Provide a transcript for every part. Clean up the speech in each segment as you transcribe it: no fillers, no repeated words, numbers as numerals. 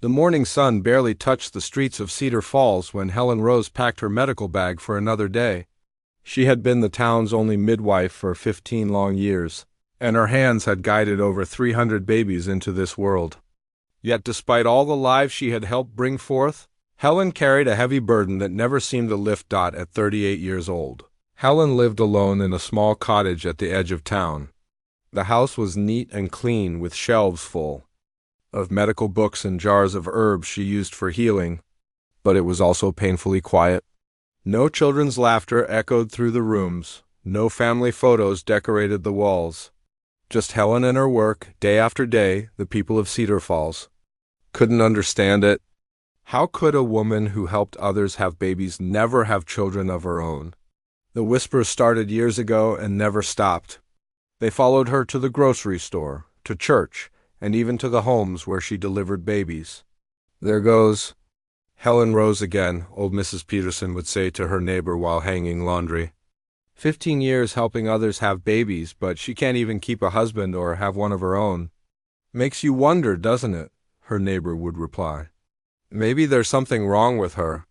The morning sun barely touched the streets of Cedar Falls when Helen Rose packed her medical bag for another day. She had been the town's only midwife for 15 long years, and her hands had guided over 300 babies into this world. Yet despite all the lives she had helped bring forth, Helen carried a heavy burden that never seemed to lift. At 38 years old, Helen lived alone in a small cottage at the edge of town. The house was neat and clean, with shelves full of medical books and jars of herbs she used for healing, but it was also painfully quiet. No children's laughter echoed through the rooms, no family photos decorated the walls. Just Helen and her work, day after day. The people of Cedar Falls couldn't understand it. How could a woman who helped others have babies never have children of her own? The whispers started years ago and never stopped. They followed her to the grocery store, to church, and even to the homes where she delivered babies. "There goes Helen Rose again," old Mrs. Peterson would say to her neighbor while hanging laundry. 15 years helping others have babies, but she can't even keep a husband or have one of her own. "Makes you wonder, doesn't it?" her neighbor would reply. "Maybe there's something wrong with her.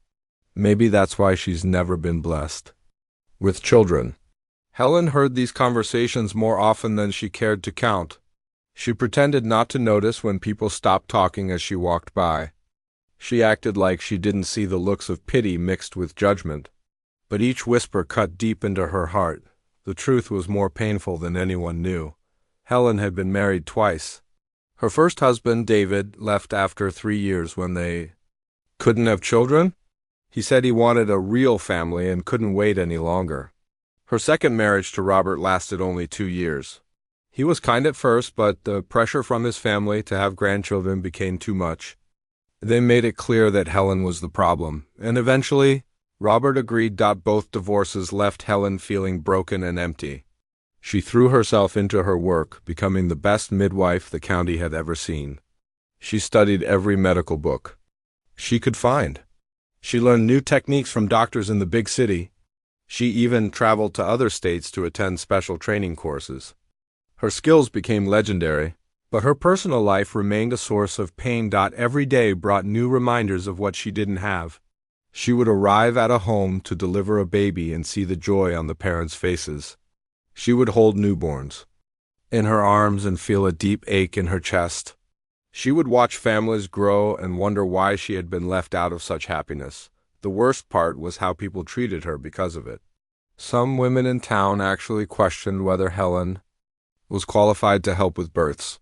Maybe that's why she's never been blessed with children." Helen heard these conversations more often than she cared to count. She pretended not to notice when people stopped talking as she walked by. She acted like she didn't see the looks of pity mixed with judgment. But each whisper cut deep into her heart. The truth was more painful than anyone knew. Helen had been married twice. Her first husband, David, left after 3 years when they couldn't have children. He said he wanted a real family and couldn't wait any longer. Her second marriage to Robert lasted only 2 years. He was kind at first, but the pressure from his family to have grandchildren became too much. They made it clear that Helen was the problem, and eventually Robert agreed. Both divorces left Helen feeling broken and empty. She threw herself into her work, becoming the best midwife the county had ever seen. She studied every medical book she could find. She learned new techniques from doctors in the big city. She even traveled to other states to attend special training courses. Her skills became legendary, but her personal life remained a source of pain. Every day brought new reminders of what she didn't have. She would arrive at a home to deliver a baby and see the joy on the parents' faces. She would hold newborns in her arms and feel a deep ache in her chest. She would watch families grow and wonder why she had been left out of such happiness. The worst part was how people treated her because of it. Some women in town actually questioned whether Helen was qualified to help with births.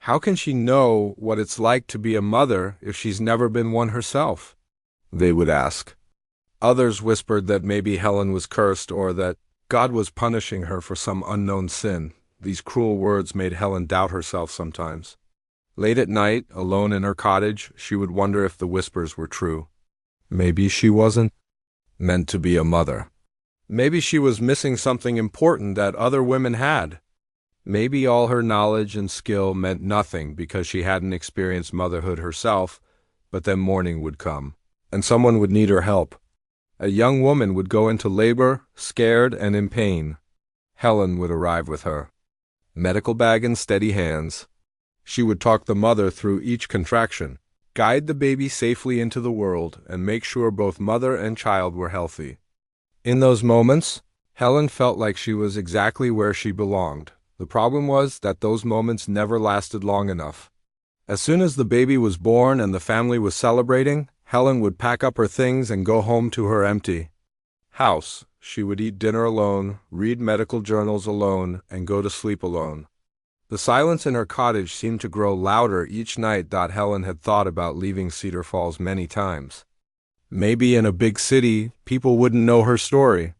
How can she know what it's like to be a mother if she's never been one herself? They would ask. Others whispered that maybe Helen was cursed or that God was punishing her for some unknown sin. These cruel words made Helen doubt herself sometimes. Late at night, alone in her cottage, she would wonder if the whispers were true. Maybe she wasn't meant to be a mother. Maybe she was missing something important that other women had. Maybe all her knowledge and skill meant nothing because she hadn't experienced motherhood herself. But then morning would come, and someone would need her help. A young woman would go into labor, scared and in pain. Helen would arrive with her medical bag in steady hands. She would talk the mother through each contraction, guide the baby safely into the world, and make sure both mother and child were healthy. In those moments, Helen felt like she was exactly where she belonged. The problem was that those moments never lasted long enough. As soon as the baby was born and the family was celebrating, Helen would pack up her things and go home to her empty house. She would eat dinner alone, read medical journals alone, and go to sleep alone. The silence in her cottage seemed to grow louder each night. Helen had thought about leaving Cedar Falls many times. Maybe in a big city, people wouldn't know her story.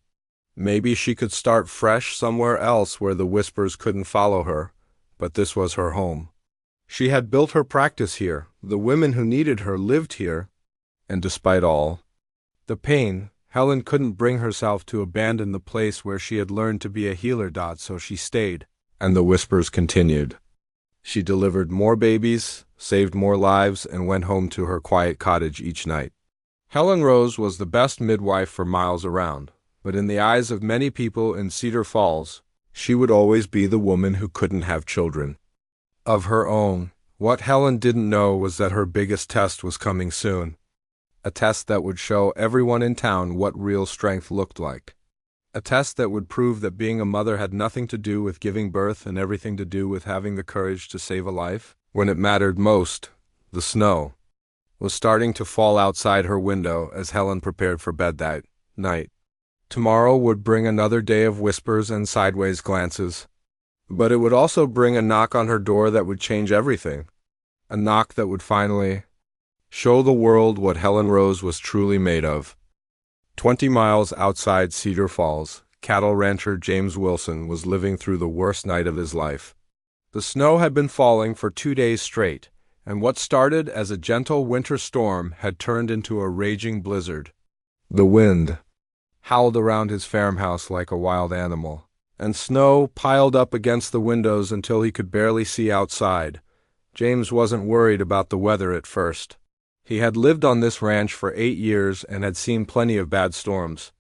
Maybe she could start fresh somewhere else where the whispers couldn't follow her, but this was her home. She had built her practice here. The women who needed her lived here. And despite all the pain, Helen couldn't bring herself to abandon the place where she had learned to be a healer. So she stayed, and the whispers continued. She delivered more babies, saved more lives, and went home to her quiet cottage each night. Helen Rose was the best midwife for miles around. But in the eyes of many people in Cedar Falls, she would always be the woman who couldn't have children of her own. What Helen didn't know was that her biggest test was coming soon. A test that would show everyone in town what real strength looked like. A test that would prove that being a mother had nothing to do with giving birth and everything to do with having the courage to save a life. When it mattered most, the snow was starting to fall outside her window as Helen prepared for bed that night. Tomorrow would bring another day of whispers and sideways glances. But it would also bring a knock on her door that would change everything. A knock that would finally show the world what Helen Rose was truly made of. 20 miles outside Cedar Falls, cattle rancher James Wilson was living through the worst night of his life. The snow had been falling for 2 days straight, and what started as a gentle winter storm had turned into a raging blizzard. The wind howled around his farmhouse like a wild animal, and snow piled up against the windows until he could barely see outside. James wasn't worried about the weather at first. He had lived on this ranch for 8 years and had seen plenty of bad storms.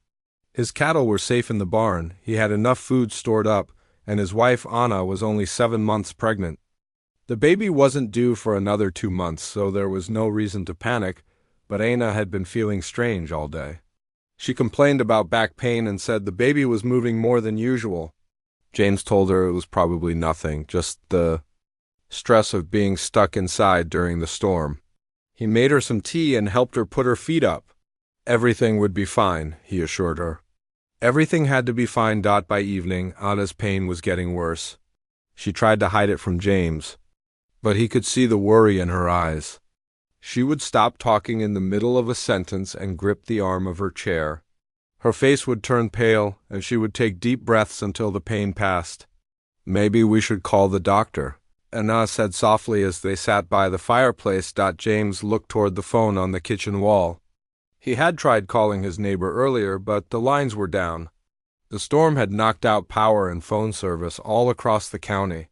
His cattle were safe in the barn, he had enough food stored up, and his wife Anna was only 7 months pregnant. The baby wasn't due for another 2 months, so there was no reason to panic, but Anna had been feeling strange all day. She complained about back pain and said the baby was moving more than usual. James told her it was probably nothing, just the stress of being stuck inside during the storm. He made her some tea and helped her put her feet up. Everything would be fine, he assured her. Everything had to be fine. By evening, Anna's pain was getting worse. She tried to hide it from James, but he could see the worry in her eyes. She would stop talking in the middle of a sentence and grip the arm of her chair. Her face would turn pale, and she would take deep breaths until the pain passed. "Maybe we should call the doctor," Anna said softly as they sat by the fireplace. James looked toward the phone on the kitchen wall. He had tried calling his neighbor earlier, but the lines were down. The storm had knocked out power and phone service all across the county.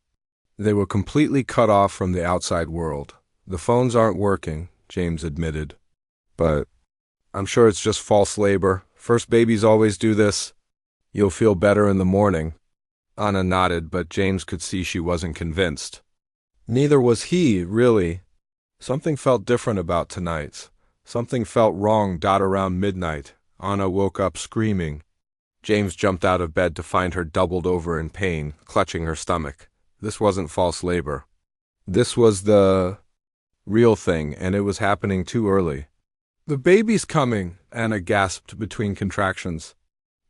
They were completely cut off from the outside world. "The phones aren't working," James admitted. "But I'm sure it's just false labor. First babies always do this. You'll feel better in the morning." Anna nodded, but James could see she wasn't convinced. Neither was he, really. Something felt different about tonight's. Something felt wrong. Around midnight, Anna woke up screaming. James jumped out of bed to find her doubled over in pain, clutching her stomach. This wasn't false labor. This was the real thing, and it was happening too early. "The baby's coming," Anna gasped between contractions.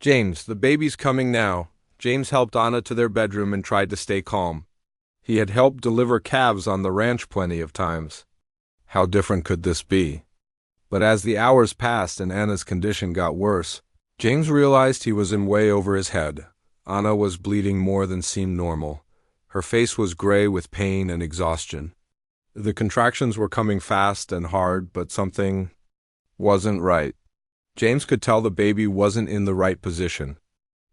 "James, the baby's coming now." James helped Anna to their bedroom and tried to stay calm. He had helped deliver calves on the ranch plenty of times. How different could this be? But as the hours passed and Anna's condition got worse, James realized he was in way over his head. Anna was bleeding more than seemed normal. Her face was gray with pain and exhaustion. The contractions were coming fast and hard, but something wasn't right. James could tell the baby wasn't in the right position.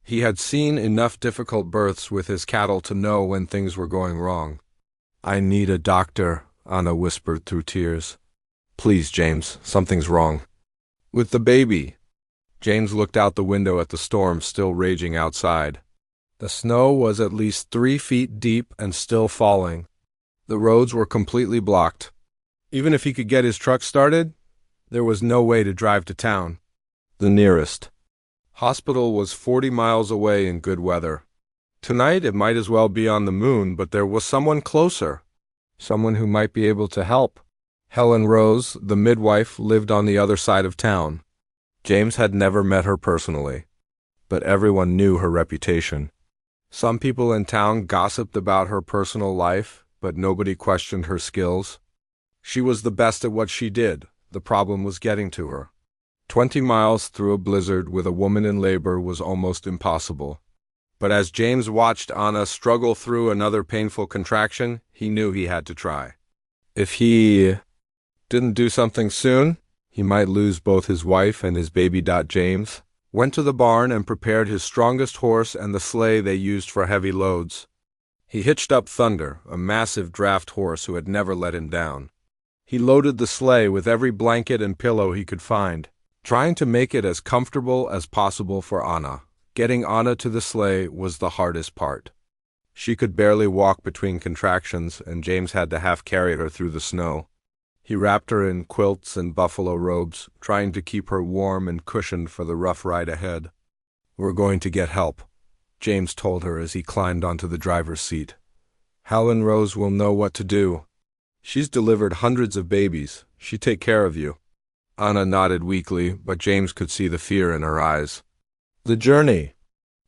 He had seen enough difficult births with his cattle to know when things were going wrong. "I need a doctor," Anna whispered through tears. "Please, James, something's wrong." "With the baby." James looked out the window at the storm still raging outside. The snow was at least 3 feet deep and still falling. The roads were completely blocked. Even if he could get his truck started, there was no way to drive to town. The nearest hospital was 40 miles away in good weather. Tonight it might as well be on the moon, but there was someone closer. Someone who might be able to help. Helen Rose, the midwife, lived on the other side of town. James had never met her personally, but everyone knew her reputation. Some people in town gossiped about her personal life, but nobody questioned her skills. She was the best at what she did. The problem was getting to her. 20 miles through a blizzard with a woman in labor was almost impossible. But as James watched Anna struggle through another painful contraction, he knew he had to try. If he didn't do something soon, he might lose both his wife and his baby. James went to the barn and prepared his strongest horse and the sleigh they used for heavy loads. He hitched up Thunder, a massive draft horse who had never let him down. He loaded the sleigh with every blanket and pillow he could find, trying to make it as comfortable as possible for Anna. Getting Anna to the sleigh was the hardest part. She could barely walk between contractions, and James had to half carry her through the snow. He wrapped her in quilts and buffalo robes, trying to keep her warm and cushioned for the rough ride ahead. "We're going to get help," James told her as he climbed onto the driver's seat. "Helen Rose will know what to do. She's delivered hundreds of babies. She'd take care of you." Anna nodded weakly, but James could see the fear in her eyes. The journey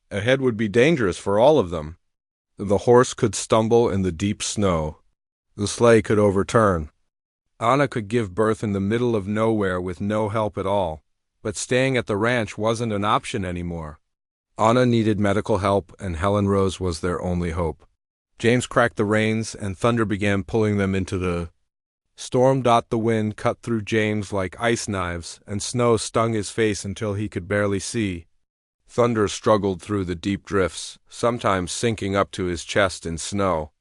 ahead would be dangerous for all of them. The horse could stumble in the deep snow. The sleigh could overturn. Anna could give birth in the middle of nowhere with no help at all, but staying at the ranch wasn't an option anymore. Anna needed medical help, and Helen Rose was their only hope. James cracked the reins, and thunder began pulling them into the storm. The wind cut through James like ice knives, and snow stung his face until he could barely see. Thunder struggled through the deep drifts, sometimes sinking up to his chest in snow.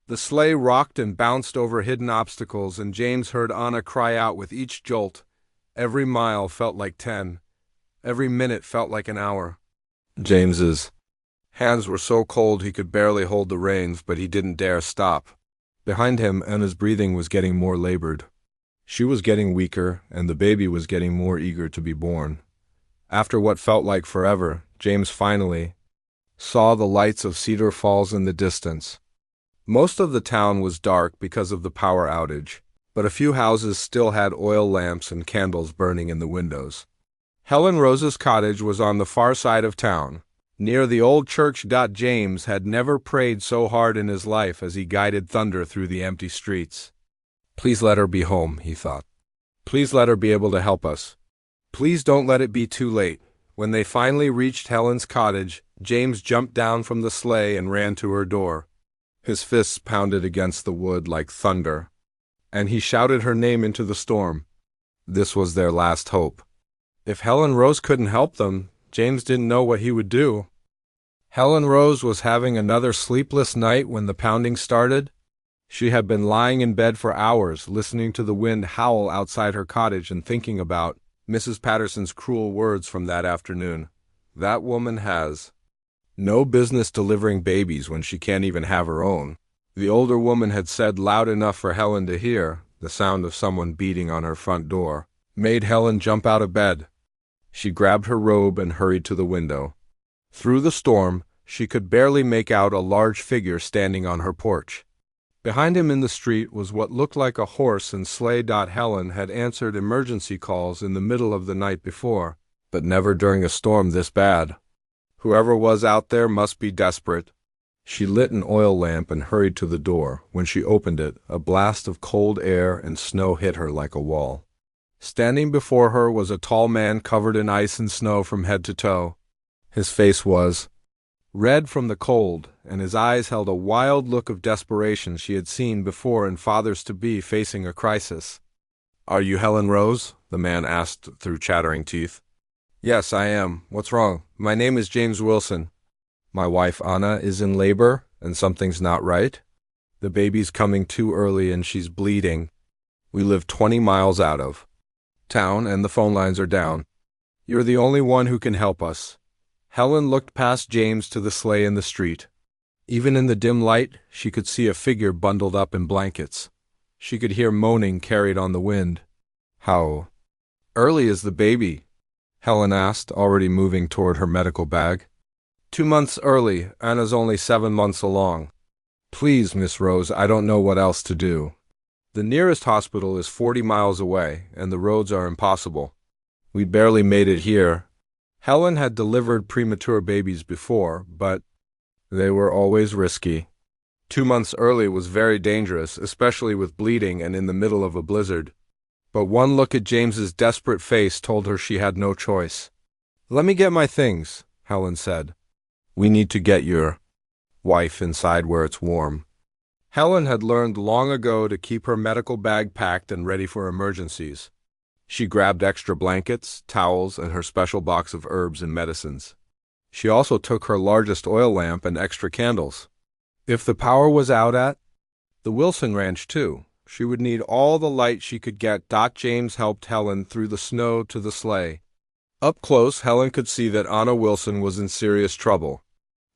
The sleigh rocked and bounced over hidden obstacles, and James heard Anna cry out with each jolt. Every mile felt like 10. Every minute felt like an hour. James's hands were so cold he could barely hold the reins, but he didn't dare stop. Behind him, Anna's breathing was getting more labored. She was getting weaker, and the baby was getting more eager to be born. After what felt like forever, James finally saw the lights of Cedar Falls in the distance. Most of the town was dark because of the power outage, but a few houses still had oil lamps and candles burning in the windows. Helen Rose's cottage was on the far side of town, near the old church. James had never prayed so hard in his life as he guided Thunder through the empty streets. "Please let her be home," he thought. "Please let her be able to help us. Please don't let it be too late." When they finally reached Helen's cottage, James jumped down from the sleigh and ran to her door. His fists pounded against the wood like thunder, and he shouted her name into the storm. This was their last hope. If Helen Rose couldn't help them, James didn't know what he would do. Helen Rose was having another sleepless night when the pounding started. She had been lying in bed for hours, listening to the wind howl outside her cottage and thinking about Mrs. Patterson's cruel words from that afternoon. "That woman has no business delivering babies when she can't even have her own." The older woman had said loud enough for Helen to hear. The sound of someone beating on her front door made Helen jump out of bed. She grabbed her robe and hurried to the window. Through the storm, she could barely make out a large figure standing on her porch. Behind him in the street was what looked like a horse and sleigh. Helen had answered emergency calls in the middle of the night before, but never during a storm this bad. Whoever was out there must be desperate. She lit an oil lamp and hurried to the door. When she opened it, a blast of cold air and snow hit her like a wall. Standing before her was a tall man covered in ice and snow from head to toe. His face was red from the cold, and his eyes held a wild look of desperation she had seen before in fathers-to-be facing a crisis. "Are you Helen Rose?" the man asked through chattering teeth. "Yes, I am. What's wrong?" "My name is James Wilson. My wife Anna is in labor, and something's not right. The baby's coming too early and she's bleeding. We live 20 miles out of town, and the phone lines are down. You're the only one who can help us." Helen looked past James to the sleigh in the street. Even in the dim light, she could see a figure bundled up in blankets. She could hear moaning carried on the wind. "How early is the baby?" Helen asked, already moving toward her medical bag. 2 months early. Anna's only 7 months along. "Please, Miss Rose, I don't know what else to do. The nearest hospital is 40 miles away, and the roads are impossible. We barely made it here." Helen had delivered premature babies before, but they were always risky. 2 months early was very dangerous, especially with bleeding and in the middle of a blizzard. But one look at James's desperate face told her she had no choice. "Let me get my things," Helen said. "We need to get your wife inside where it's warm." Helen had learned long ago to keep her medical bag packed and ready for emergencies. She grabbed extra blankets, towels, and her special box of herbs and medicines. She also took her largest oil lamp and extra candles. If the power was out at the Wilson Ranch too, she would need all the light she could get. James helped Helen through the snow to the sleigh. Up close, Helen could see that Anna Wilson was in serious trouble.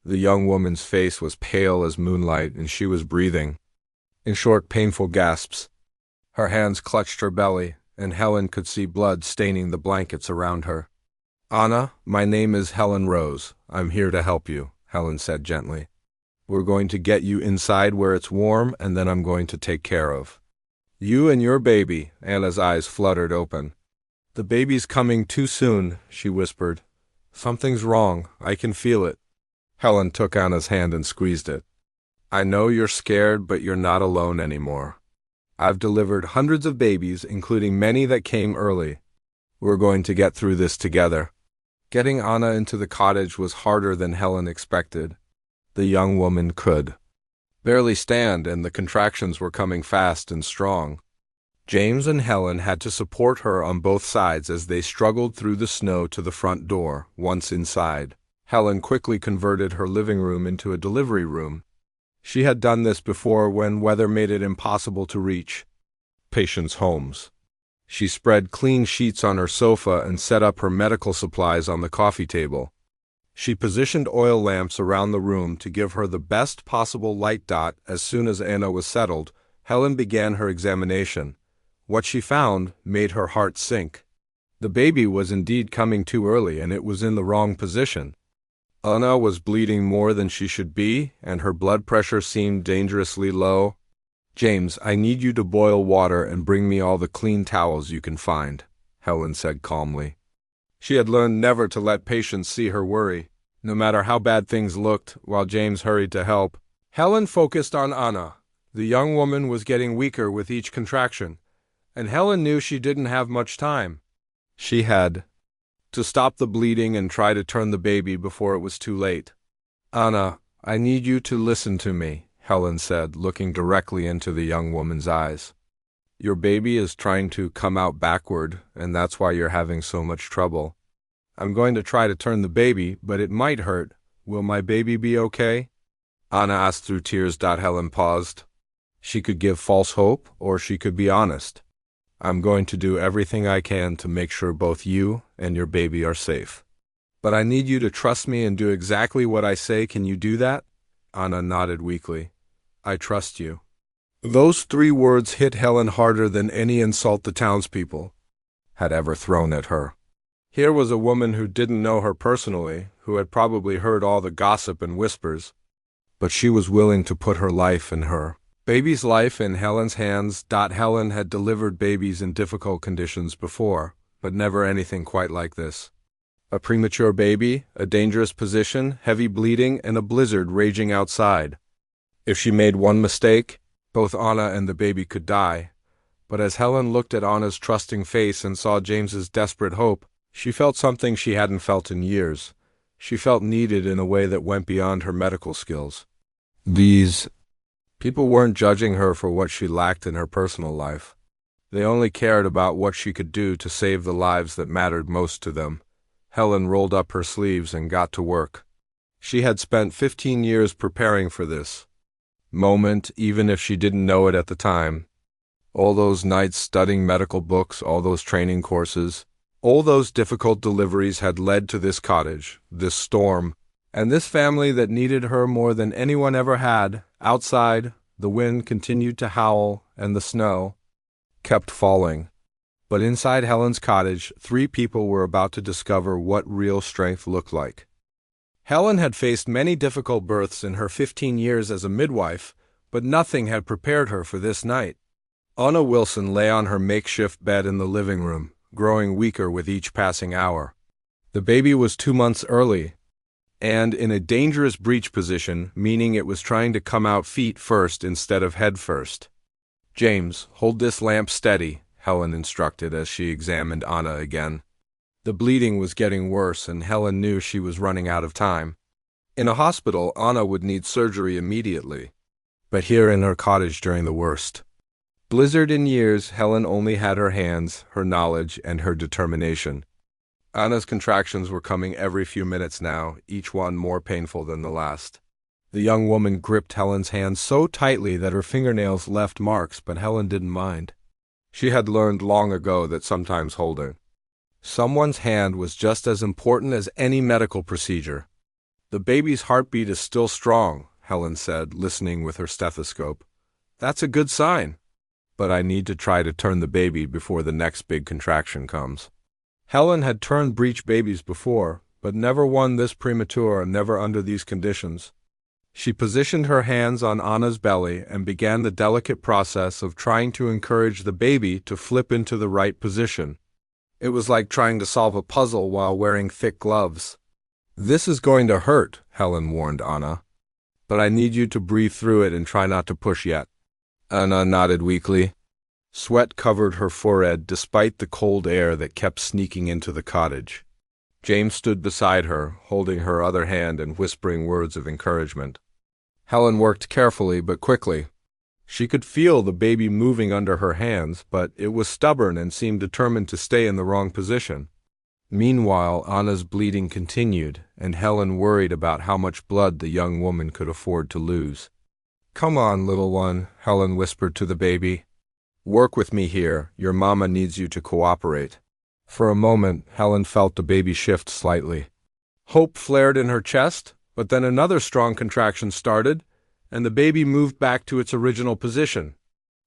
The young woman's face was pale as moonlight, and she was breathing in short, painful gasps. Her hands clutched her belly, and Helen could see blood staining the blankets around her. "Anna, my name is Helen Rose. I'm here to help you," Helen said gently. "We're going to get you inside where it's warm, and then I'm going to take care of you and your baby." Anna's eyes fluttered open. "The baby's coming too soon," she whispered. "Something's wrong. I can feel it." Helen took Anna's hand and squeezed it. "I know you're scared, but you're not alone anymore. I've delivered hundreds of babies, including many that came early. We're going to get through this together." Getting Anna into the cottage was harder than Helen expected. The young woman could barely stand, and the contractions were coming fast and strong. James and Helen had to support her on both sides as they struggled through the snow to the front door. Once inside, Helen quickly converted her living room into a delivery room. She had done this before when weather made it impossible to reach patients' homes. She spread clean sheets on her sofa and set up her medical supplies on the coffee table. She positioned oil lamps around the room to give her the best possible light dot. As soon as Anna was settled, Helen began her examination. What she found made her heart sink. The baby was indeed coming too early, and it was in the wrong position. Anna was bleeding more than she should be, and her blood pressure seemed dangerously low. "James, I need you to boil water and bring me all the clean towels you can find," Helen said calmly. She had learned never to let patients see her worry, no matter how bad things looked. While James hurried to help, Helen focused on Anna. The young woman was getting weaker with each contraction, and Helen knew she didn't have much time. She had to stop the bleeding and try to turn the baby before it was too late. "Anna, I need you to listen to me," Helen said, looking directly into the young woman's eyes. "Your baby is trying to come out backward, and that's why you're having so much trouble. I'm going to try to turn the baby, but it might hurt. Will my baby be okay?" Anna asked through tears. Helen paused. She could give false hope, or she could be honest. "I'm going to do everything I can to make sure both you and your baby are safe. But I need you to trust me and do exactly what I say. Can you do that?" Anna nodded weakly. "I trust you." Those 3 words hit Helen harder than any insult the townspeople had ever thrown at her. Here was a woman who didn't know her personally, who had probably heard all the gossip and whispers, but she was willing to put her life and her baby's life in Helen's hands. Helen had delivered babies in difficult conditions before, but never anything quite like this. A premature baby, a dangerous position, heavy bleeding, and a blizzard raging outside. If she made one mistake, both Anna and the baby could die. But as Helen looked at Anna's trusting face and saw James's desperate hope, she felt something she hadn't felt in years. She felt needed in a way that went beyond her medical skills. These people weren't judging her for what she lacked in her personal life. They only cared about what she could do to save the lives that mattered most to them. Helen rolled up her sleeves and got to work. She had spent 15 years preparing for this moment, even if she didn't know it at the time. All those nights studying medical books, all those training courses, all those difficult deliveries had led to this cottage, this storm, and this family that needed her more than anyone ever had. Outside, the wind continued to howl, and the snow kept falling. But inside Helen's cottage, 3 people were about to discover what real strength looked like. Helen had faced many difficult births in her 15 years as a midwife, but nothing had prepared her for this night. Anna Wilson lay on her makeshift bed in the living room, growing weaker with each passing hour. The baby was 2 months early, and in a dangerous breech position, meaning it was trying to come out feet first instead of head first. "James, hold this lamp steady," Helen instructed as she examined Anna again. The bleeding was getting worse, and Helen knew she was running out of time. In a hospital, Anna would need surgery immediately, but here in her cottage during the worst blizzard in years, Helen only had her hands, her knowledge, and her determination. Anna's contractions were coming every few minutes now, each one more painful than the last. The young woman gripped Helen's hand so tightly that her fingernails left marks, but Helen didn't mind. She had learned long ago that sometimes holding someone's hand was just as important as any medical procedure. The baby's heartbeat is still strong, Helen said, listening with her stethoscope. That's a good sign. But I need to try to turn the baby before the next big contraction comes. Helen had turned breech babies before, but never one this premature and never under these conditions. She positioned her hands on Anna's belly and began the delicate process of trying to encourage the baby to flip into the right position. It was like trying to solve a puzzle while wearing thick gloves. This is going to hurt, Helen warned Anna. But I need you to breathe through it and try not to push yet. Anna nodded weakly. Sweat covered her forehead despite the cold air that kept sneaking into the cottage. James stood beside her, holding her other hand and whispering words of encouragement. Helen worked carefully but quickly. She could feel the baby moving under her hands, but it was stubborn and seemed determined to stay in the wrong position. Meanwhile, Anna's bleeding continued, and Helen worried about how much blood the young woman could afford to lose. "Come on, little one," Helen whispered to the baby. "Work with me here. Your mama needs you to cooperate." For a moment, Helen felt the baby shift slightly. Hope flared in her chest, but then another strong contraction started, and the baby moved back to its original position.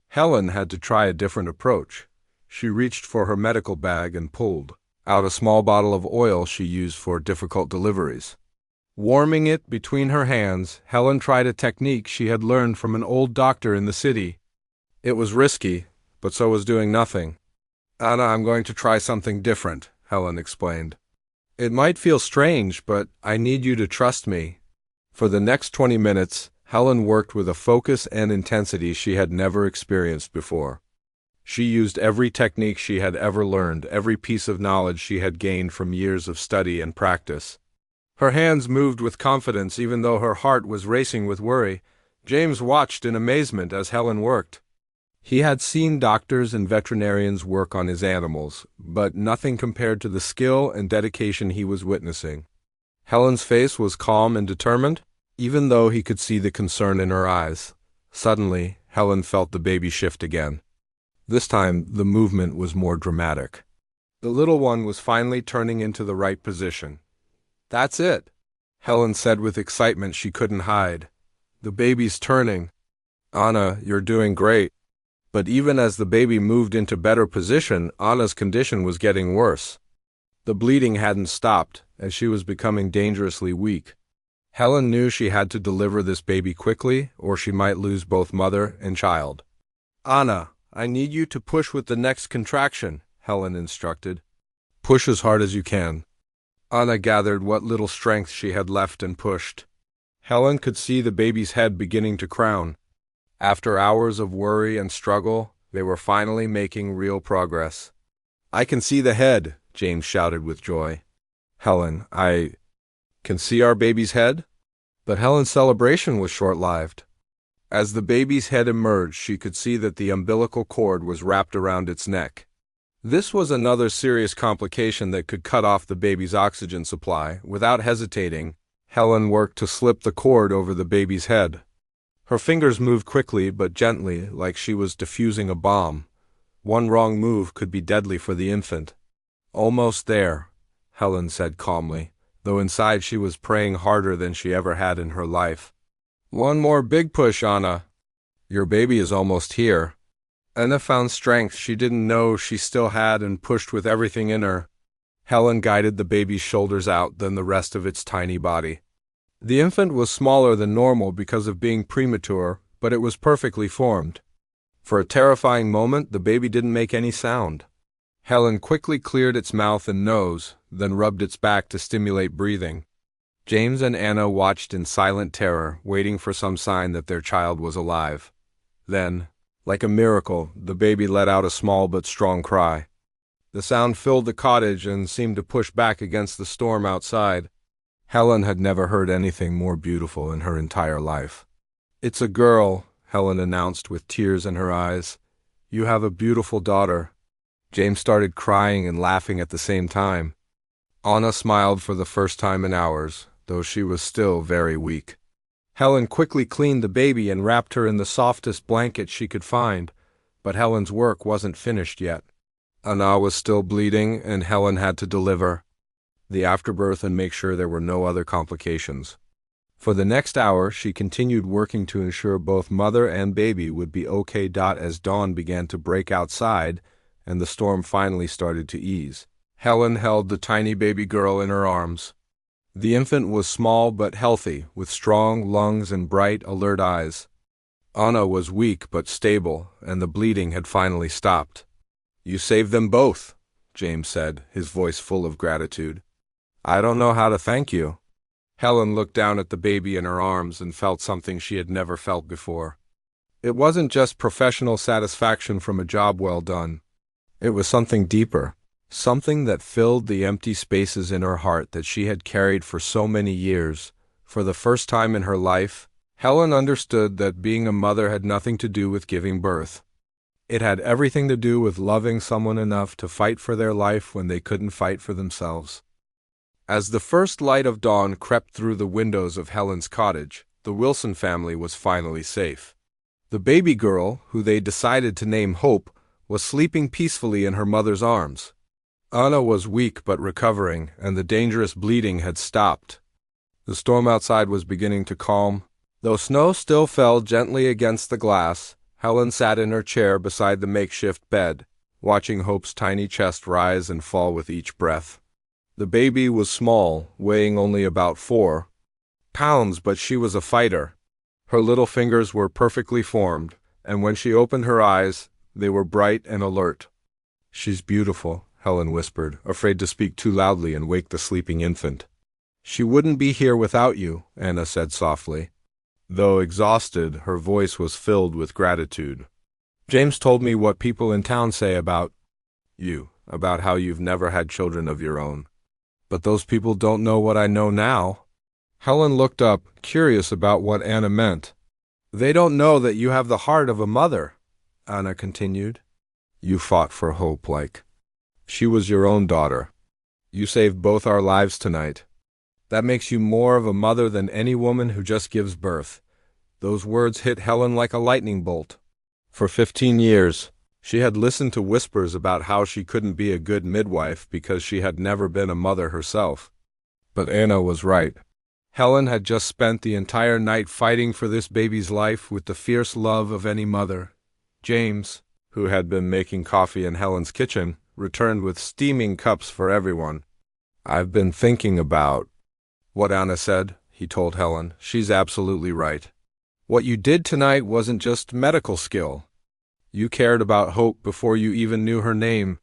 Helen had to try a different approach. She reached for her medical bag and pulled out a small bottle of oil she used for difficult deliveries. Warming it between her hands, Helen tried a technique she had learned from an old doctor in the city. It was risky, but so was doing nothing. "Anna, I'm going to try something different," Helen explained. "It might feel strange, but I need you to trust me." For the next 20 minutes, Helen worked with a focus and intensity she had never experienced before. She used every technique she had ever learned, every piece of knowledge she had gained from years of study and practice. Her hands moved with confidence even though her heart was racing with worry. James watched in amazement as Helen worked. He had seen doctors and veterinarians work on his animals, but nothing compared to the skill and dedication he was witnessing. Helen's face was calm and determined, even though he could see the concern in her eyes. Suddenly, Helen felt the baby shift again. This time, the movement was more dramatic. The little one was finally turning into the right position. "That's it," Helen said with excitement she couldn't hide. "The baby's turning. Anna, you're doing great." But even as the baby moved into better position, Anna's condition was getting worse. The bleeding hadn't stopped, as she was becoming dangerously weak. Helen knew she had to deliver this baby quickly, or she might lose both mother and child. "Anna, I need you to push with the next contraction," Helen instructed. "Push as hard as you can." Anna gathered what little strength she had left and pushed. Helen could see the baby's head beginning to crown. After hours of worry and struggle, they were finally making real progress. "I can see the head," James shouted with joy. "Helen, I can see our baby's head?" But Helen's celebration was short-lived. As the baby's head emerged, she could see that the umbilical cord was wrapped around its neck. This was another serious complication that could cut off the baby's oxygen supply. Without hesitating, Helen worked to slip the cord over the baby's head. Her fingers moved quickly but gently, like she was defusing a bomb. One wrong move could be deadly for the infant. "Almost there," Helen said calmly, though inside she was praying harder than she ever had in her life. "One more big push, Anna. Your baby is almost here." Anna found strength she didn't know she still had and pushed with everything in her. Helen guided the baby's shoulders out, then the rest of its tiny body. The infant was smaller than normal because of being premature, but it was perfectly formed. For a terrifying moment, the baby didn't make any sound. Helen quickly cleared its mouth and nose, then rubbed its back to stimulate breathing. James and Anna watched in silent terror, waiting for some sign that their child was alive. Then, like a miracle, the baby let out a small but strong cry. The sound filled the cottage and seemed to push back against the storm outside. Helen had never heard anything more beautiful in her entire life. "It's a girl," Helen announced with tears in her eyes. "You have a beautiful daughter." James started crying and laughing at the same time. Anna smiled for the first time in hours, though she was still very weak. Helen quickly cleaned the baby and wrapped her in the softest blanket she could find, but Helen's work wasn't finished yet. Anna was still bleeding, and Helen had to deliver. the afterbirth, and make sure there were no other complications. For the next hour, she continued working to ensure both mother and baby would be okay. As dawn began to break outside and the storm finally started to ease, Helen held the tiny baby girl in her arms. The infant was small but healthy, with strong lungs and bright, alert eyes. Anna was weak but stable, and the bleeding had finally stopped. "You saved them both," James said, his voice full of gratitude. "I don't know how to thank you." Helen looked down at the baby in her arms and felt something she had never felt before. It wasn't just professional satisfaction from a job well done. It was something deeper, something that filled the empty spaces in her heart that she had carried for so many years. For the first time in her life, Helen understood that being a mother had nothing to do with giving birth. It had everything to do with loving someone enough to fight for their life when they couldn't fight for themselves. As the first light of dawn crept through the windows of Helen's cottage, the Wilson family was finally safe. The baby girl, who they decided to name Hope, was sleeping peacefully in her mother's arms. Anna was weak but recovering, and the dangerous bleeding had stopped. The storm outside was beginning to calm. Though snow still fell gently against the glass, Helen sat in her chair beside the makeshift bed, watching Hope's tiny chest rise and fall with each breath. The baby was small, weighing only about 4 pounds, but she was a fighter. Her little fingers were perfectly formed, and when she opened her eyes, they were bright and alert. "She's beautiful," Helen whispered, afraid to speak too loudly and wake the sleeping infant. "She wouldn't be here without you," Anna said softly. Though exhausted, her voice was filled with gratitude. "James told me what people in town say about you, about how you've never had children of your own. But those people don't know what I know now." Helen looked up, curious about what Anna meant. "They don't know that you have the heart of a mother," Anna continued. "You fought for Hope like she was your own daughter. You saved both our lives tonight. That makes you more of a mother than any woman who just gives birth." Those words hit Helen like a lightning bolt. For 15 years, she had listened to whispers about how she couldn't be a good midwife because she had never been a mother herself. But Anna was right. Helen had just spent the entire night fighting for this baby's life with the fierce love of any mother. James, who had been making coffee in Helen's kitchen, returned with steaming cups for everyone. "I've been thinking about what Anna said," he told Helen. "She's absolutely right. What you did tonight wasn't just medical skill. You cared about Hope before you even knew her name.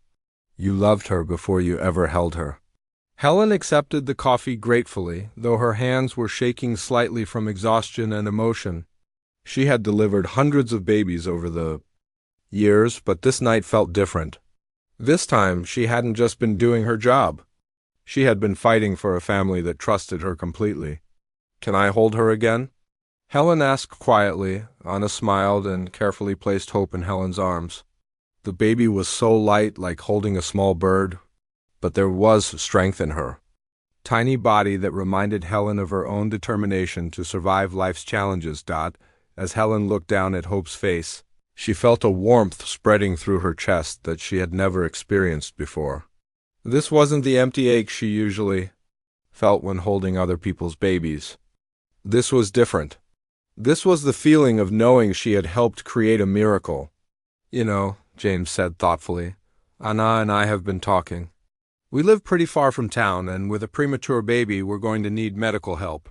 You loved her before you ever held her." Helen accepted the coffee gratefully, though her hands were shaking slightly from exhaustion and emotion. She had delivered hundreds of babies over the years, but this night felt different. This time, she hadn't just been doing her job. She had been fighting for a family that trusted her completely. "Can I hold her again?" Helen asked quietly. Anna smiled and carefully placed Hope in Helen's arms. The baby was so light, like holding a small bird, but there was strength in her. Tiny body that reminded Helen of her own determination to survive life's challenges. As Helen looked down at Hope's face, she felt a warmth spreading through her chest that she had never experienced before. This wasn't the empty ache she usually felt when holding other people's babies. This was different. This was the feeling of knowing she had helped create a miracle. "You know," James said thoughtfully, "Anna and I have been talking. We live pretty far from town, and with a premature baby we're going to need medical help.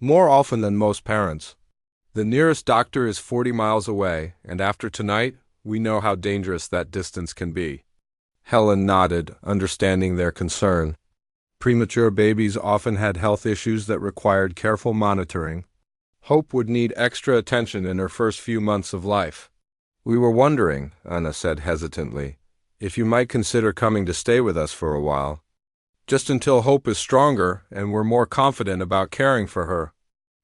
More often than most parents. The nearest doctor is 40 miles away, and after tonight, we know how dangerous that distance can be." Helen nodded, understanding their concern. Premature babies often had health issues that required careful monitoring. Hope would need extra attention in her first few months of life. "We were wondering," Anna said hesitantly, "if you might consider coming to stay with us for a while. Just until Hope is stronger and we're more confident about caring for her.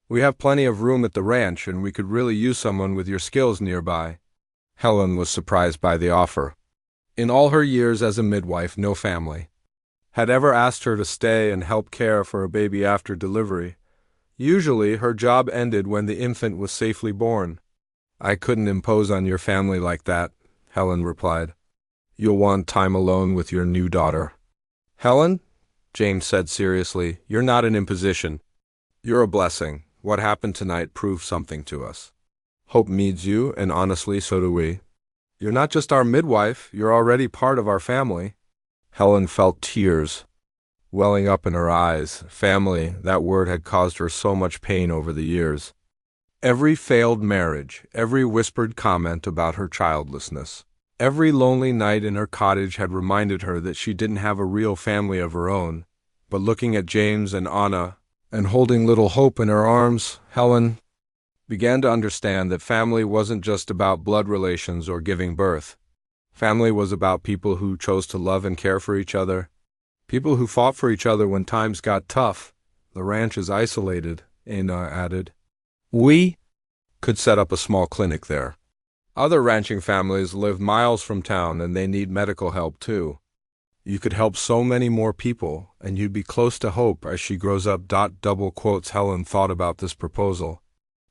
We have plenty of room at the ranch, and we could really use someone with your skills nearby." Helen was surprised by the offer. In all her years as a midwife, no family had ever asked her to stay and help care for a baby after delivery. Usually, her job ended when the infant was safely born. "I couldn't impose on your family like that," Helen replied. "You'll want time alone with your new daughter." "Helen?" James said seriously. "You're not an imposition. You're a blessing. What happened tonight proved something to us. Hope needs you, and honestly, so do we. You're not just our midwife, you're already part of our family." Helen felt tears welling up in her eyes. Family, that word had caused her so much pain over the years. Every failed marriage, every whispered comment about her childlessness, every lonely night in her cottage had reminded her that she didn't have a real family of her own. But looking at James and Anna, and holding little Hope in her arms, Helen began to understand that family wasn't just about blood relations or giving birth. Family was about people who chose to love and care for each other, people who fought for each other when times got tough. "The ranch is isolated," Anna added. "We could set up a small clinic there. Other ranching families live miles from town and they need medical help too. You could help so many more people, and you'd be close to Hope as she grows up." Double quotes. Helen thought about this proposal.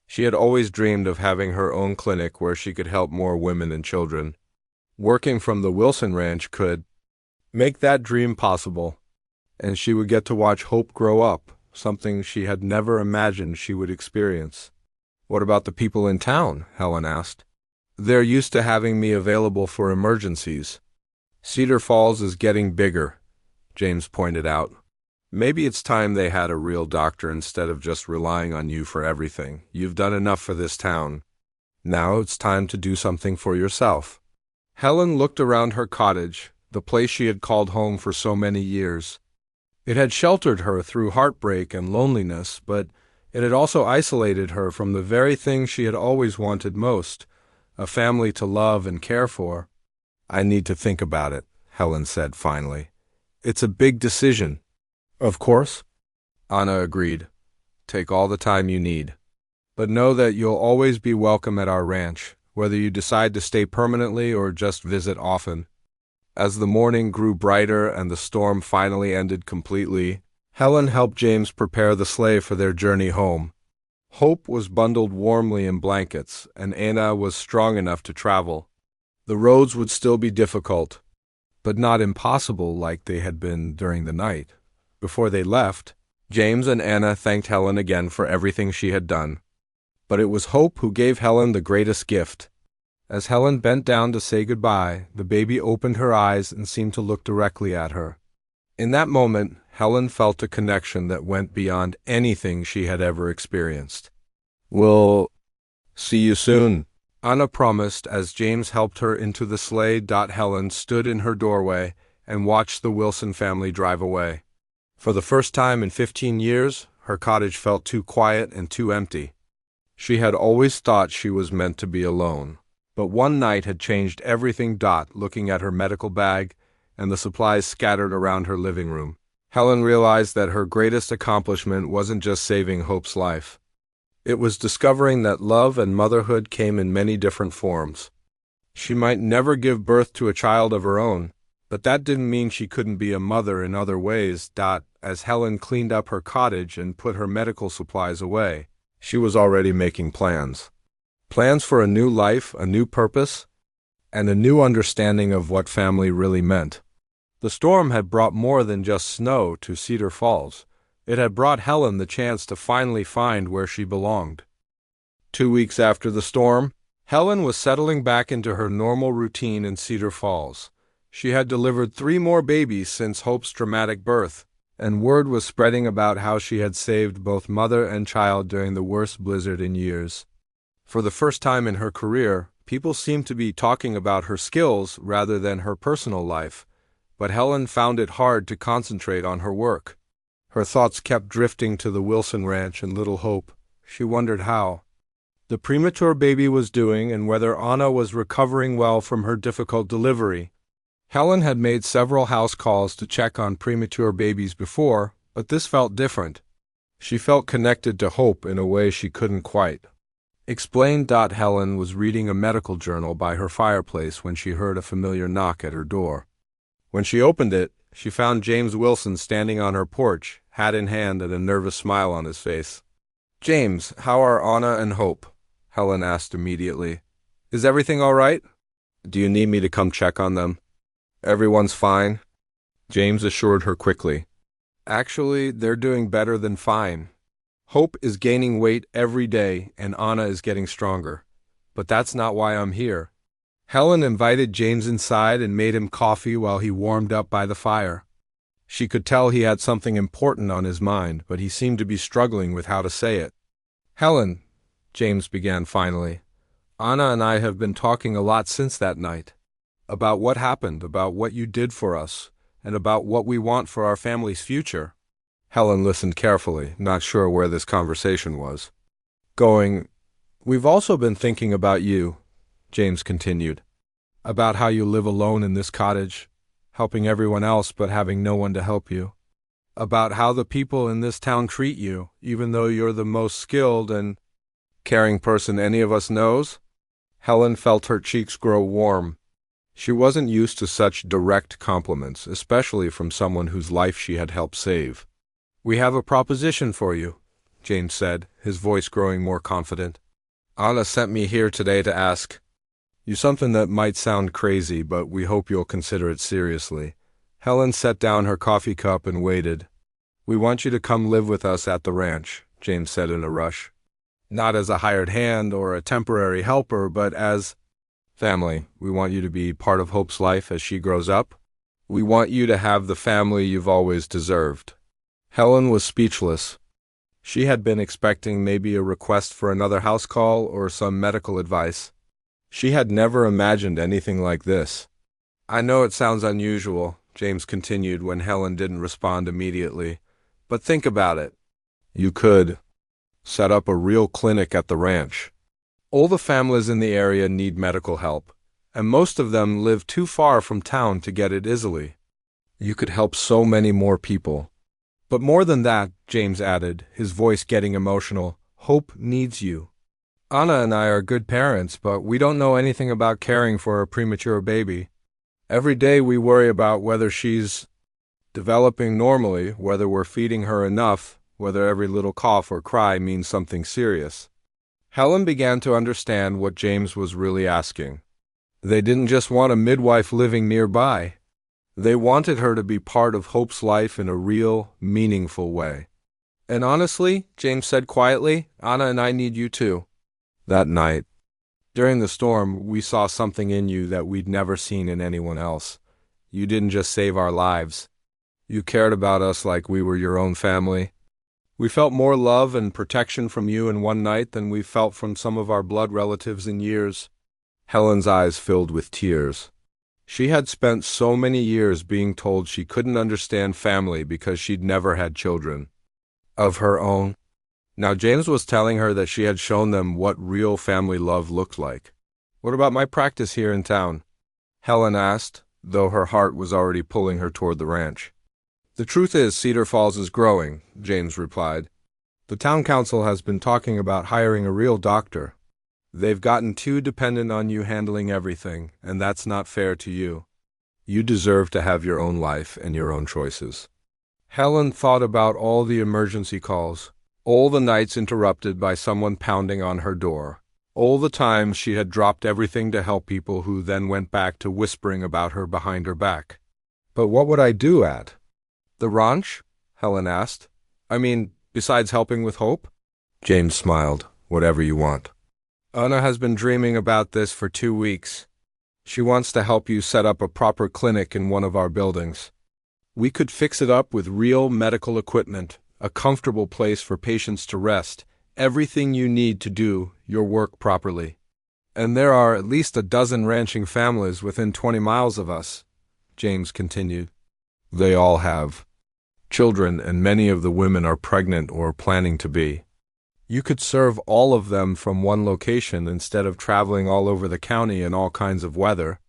She had always dreamed of having her own clinic where she could help more women and children. Working from the Wilson Ranch could make that dream possible, and she would get to watch Hope grow up, something she had never imagined she would experience. "What about the people in town?" Helen asked. "They're used to having me available for emergencies." "Cedar Falls is getting bigger," James pointed out. "Maybe it's time they had a real doctor instead of just relying on you for everything. You've done enough for this town. Now it's time to do something for yourself." Helen looked around her cottage, the place she had called home for so many years. It had sheltered her through heartbreak and loneliness, but it had also isolated her from the very thing she had always wanted most, a family to love and care for. "I need to think about it," Helen said finally. "It's a big decision." "Of course," Anna agreed. "Take all the time you need. But know that you'll always be welcome at our ranch, whether you decide to stay permanently or just visit often." As the morning grew brighter and the storm finally ended completely, Helen helped James prepare the sleigh for their journey home. Hope was bundled warmly in blankets, and Anna was strong enough to travel. The roads would still be difficult, but not impossible like they had been during the night. Before they left, James and Anna thanked Helen again for everything she had done. But it was Hope who gave Helen the greatest gift. As Helen bent down to say goodbye, the baby opened her eyes and seemed to look directly at her. In that moment, Helen felt a connection that went beyond anything she had ever experienced. "We'll see you soon," Anna promised as James helped her into the sleigh. Helen stood in her doorway and watched the Wilson family drive away. For the first time in 15 years, her cottage felt too quiet and too empty. She had always thought she was meant to be alone, but one night had changed everything. Looking at her medical bag and the supplies scattered around her living room, Helen realized that her greatest accomplishment wasn't just saving Hope's life. It was discovering that love and motherhood came in many different forms. She might never give birth to a child of her own, but that didn't mean she couldn't be a mother in other ways. As Helen cleaned up her cottage and put her medical supplies away, she was already making plans. Plans for a new life, a new purpose, and a new understanding of what family really meant. The storm had brought more than just snow to Cedar Falls. It had brought Helen the chance to finally find where she belonged. 2 weeks after the storm, Helen was settling back into her normal routine in Cedar Falls. She had delivered 3 more babies since Hope's dramatic birth, and word was spreading about how she had saved both mother and child during the worst blizzard in years. For the first time in her career, people seemed to be talking about her skills rather than her personal life, but Helen found it hard to concentrate on her work. Her thoughts kept drifting to the Wilson Ranch and little Hope. She wondered how the premature baby was doing and whether Anna was recovering well from her difficult delivery. Helen had made several house calls to check on premature babies before, but this felt different. She felt connected to Hope in a way she couldn't quite explain. Helen was reading a medical journal by her fireplace when she heard a familiar knock at her door. When she opened it, she found James Wilson standing on her porch, hat in hand and a nervous smile on his face. "James, how are Anna and Hope?" Helen asked immediately. "Is everything all right? Do you need me to come check on them?" "Everyone's fine," James assured her quickly. Actually, they're doing better than fine. Hope is gaining weight every day, and Anna is getting stronger. But that's not why I'm here. Helen invited James inside and made him coffee while he warmed up by the fire. She could tell he had something important on his mind, but he seemed to be struggling with how to say it. Helen, James began finally, Anna and I have been talking a lot since that night. About what happened, about what you did for us, and about what we want for our family's future. Helen listened carefully, not sure where this conversation was. We've also been thinking about you, James continued. About how you live alone in this cottage, helping everyone else but having no one to help you. About how the people in this town treat you, even though you're the most skilled and caring person any of us knows. Helen felt her cheeks grow warm. She wasn't used to such direct compliments, especially from someone whose life she had helped save. We have a proposition for you, James said, his voice growing more confident. Anna sent me here today to ask you something that might sound crazy, but we hope you'll consider it seriously. Helen set down her coffee cup and waited. We want you to come live with us at the ranch, James said in a rush. Not as a hired hand or a temporary helper, but as family. We want you to be part of Hope's life as she grows up. We want you to have the family you've always deserved. Helen was speechless. She had been expecting maybe a request for another house call or some medical advice. She had never imagined anything like this. I know it sounds unusual, James continued when Helen didn't respond immediately, but think about it. You could set up a real clinic at the ranch. All the families in the area need medical help, and most of them live too far from town to get it easily. You could help so many more people. But more than that, James added, his voice getting emotional, Hope needs you. Anna and I are good parents, but we don't know anything about caring for a premature baby. Every day we worry about whether she's developing normally, whether we're feeding her enough, whether every little cough or cry means something serious. Helen began to understand what James was really asking. They didn't just want a midwife living nearby. They wanted her to be part of Hope's life in a real, meaningful way. And honestly, James said quietly, Anna and I need you too. That night, during the storm, we saw something in you that we'd never seen in anyone else. You didn't just save our lives. You cared about us like we were your own family. We felt more love and protection from you in one night than we've felt from some of our blood relatives in years. Helen's eyes filled with tears. She had spent so many years being told she couldn't understand family because she'd never had children of her own. Now James was telling her that she had shown them what real family love looked like. What about my practice here in town? Helen asked, though her heart was already pulling her toward the ranch. The truth is, Cedar Falls is growing, James replied. The town council has been talking about hiring a real doctor. They've gotten too dependent on you handling everything, and that's not fair to you. You deserve to have your own life and your own choices. Helen thought about all the emergency calls, all the nights interrupted by someone pounding on her door, all the times she had dropped everything to help people who then went back to whispering about her behind her back. But what would I do at the ranch? Helen asked. I mean, besides helping with Hope? James smiled. Whatever you want. Anna has been dreaming about this for 2 weeks. She wants to help you set up a proper clinic in one of our buildings. We could fix it up with real medical equipment, a comfortable place for patients to rest, everything you need to do your work properly. And there are at least a dozen ranching families within 20 miles of us, James continued. They all have children, and many of the women are pregnant or planning to be. You could serve all of them from one location instead of traveling all over the county in all kinds of weather.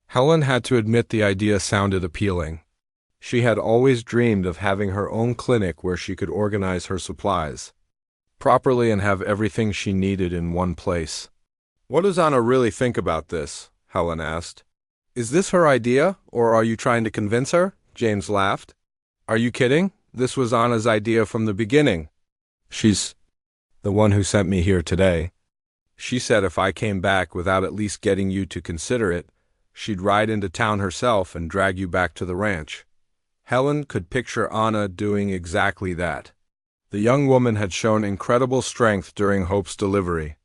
Helen had to admit the idea sounded appealing. She had always dreamed of having her own clinic where she could organize her supplies properly and have everything she needed in one place. What does Anna really think about this? Helen asked. Is this her idea, or are you trying to convince her? James laughed. Are you kidding? This was Anna's idea from the beginning. She's the one who sent me here today. She said if I came back without at least getting you to consider it, she'd ride into town herself and drag you back to the ranch. Helen could picture Anna doing exactly that. The young woman had shown incredible strength during Hope's delivery,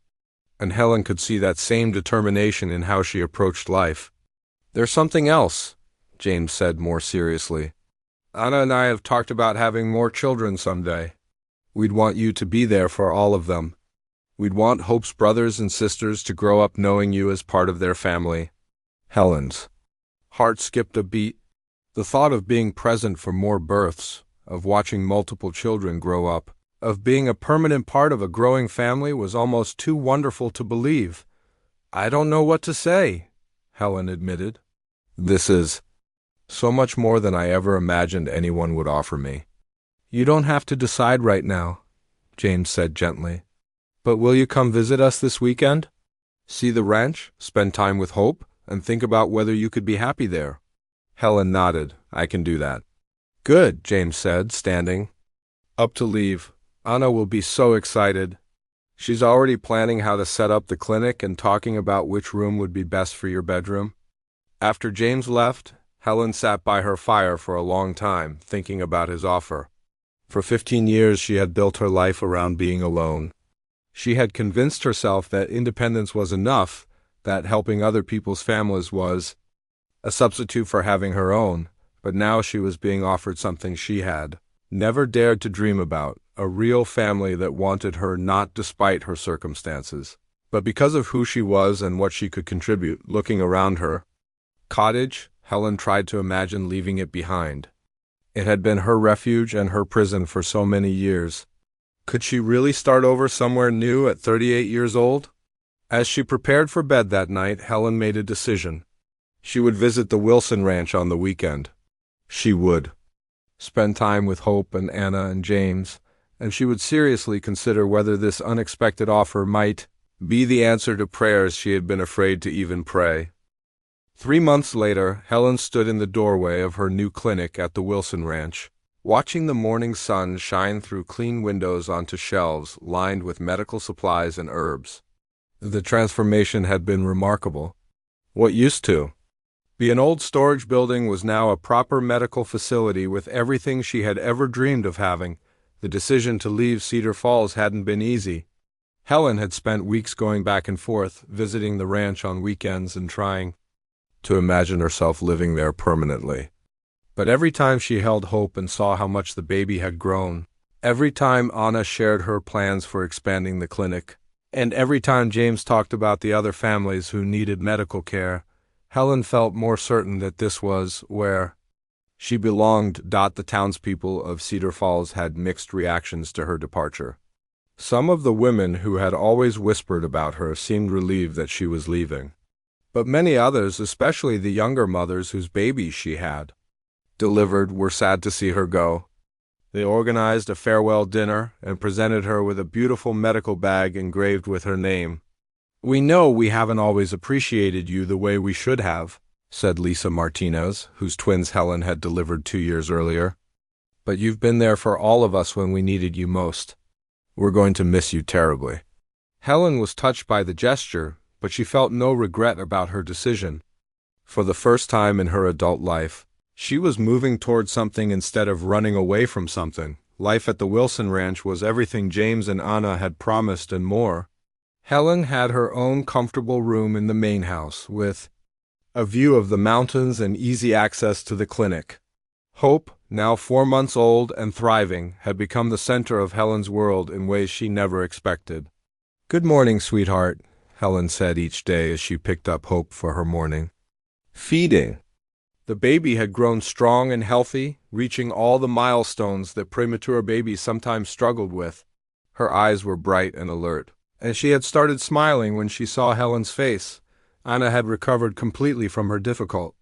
and Helen could see that same determination in how she approached life. "There's something else," James said more seriously. "Anna and I have talked about having more children someday. We'd want you to be there for all of them. We'd want Hope's brothers and sisters to grow up knowing you as part of their family." Helen's heart skipped a beat. The thought of being present for more births, of watching multiple children grow up, of being a permanent part of a growing family was almost too wonderful to believe. "I don't know what to say," Helen admitted. "This is so much more than I ever imagined anyone would offer me." "You don't have to decide right now," James said gently. "But will you come visit us this weekend? See the ranch, spend time with Hope, and think about whether you could be happy there." Helen nodded. "I can do that." "Good," James said, standing up to leave. "Anna will be so excited. She's already planning how to set up the clinic and talking about which room would be best for your bedroom." After James left, Helen sat by her fire for a long time, thinking about his offer. For 15 years she had built her life around being alone. She had convinced herself that independence was enough, that helping other people's families was a substitute for having her own, but now she was being offered something she had never dared to dream about, a real family that wanted her not despite her circumstances, but because of who she was and what she could contribute. Looking around her cottage, Helen tried to imagine leaving it behind. It had been her refuge and her prison for so many years. Could she really start over somewhere new at 38 years old? As she prepared for bed that night, Helen made a decision. She would visit the Wilson Ranch on the weekend. She would spend time with Hope and Anna and James, and she would seriously consider whether this unexpected offer might be the answer to prayers she had been afraid to even pray. 3 months later, Helen stood in the doorway of her new clinic at the Wilson Ranch, watching the morning sun shine through clean windows onto shelves lined with medical supplies and herbs. The transformation had been remarkable. What used to be an old storage building was now a proper medical facility with everything she had ever dreamed of having. The decision to leave Cedar Falls hadn't been easy. Helen had spent weeks going back and forth, visiting the ranch on weekends and trying to imagine herself living there permanently. But every time she held Hope and saw how much the baby had grown, every time Anna shared her plans for expanding the clinic, and every time James talked about the other families who needed medical care, Helen felt more certain that this was where she belonged. The townspeople of Cedar Falls had mixed reactions to her departure. Some of the women who had always whispered about her seemed relieved that she was leaving. But many others, especially the younger mothers whose babies she had delivered, were sad to see her go. They organized a farewell dinner and presented her with a beautiful medical bag engraved with her name. "We know we haven't always appreciated you the way we should have," said Lisa Martinez, whose twins Helen had delivered 2 years earlier. "But you've been there for all of us when we needed you most. We're going to miss you terribly." Helen was touched by the gesture, but she felt no regret about her decision. For the first time in her adult life, she was moving towards something instead of running away from something. Life at the Wilson Ranch was everything James and Anna had promised and more. Helen had her own comfortable room in the main house, with a view of the mountains and easy access to the clinic. Hope, now 4 months old and thriving, had become the center of Helen's world in ways she never expected. "Good morning, sweetheart," Helen said each day as she picked up Hope for her morning feeding. The baby had grown strong and healthy, reaching all the milestones that premature babies sometimes struggled with. Her eyes were bright and alert, and she had started smiling when she saw Helen's face. Anna had recovered completely from her difficult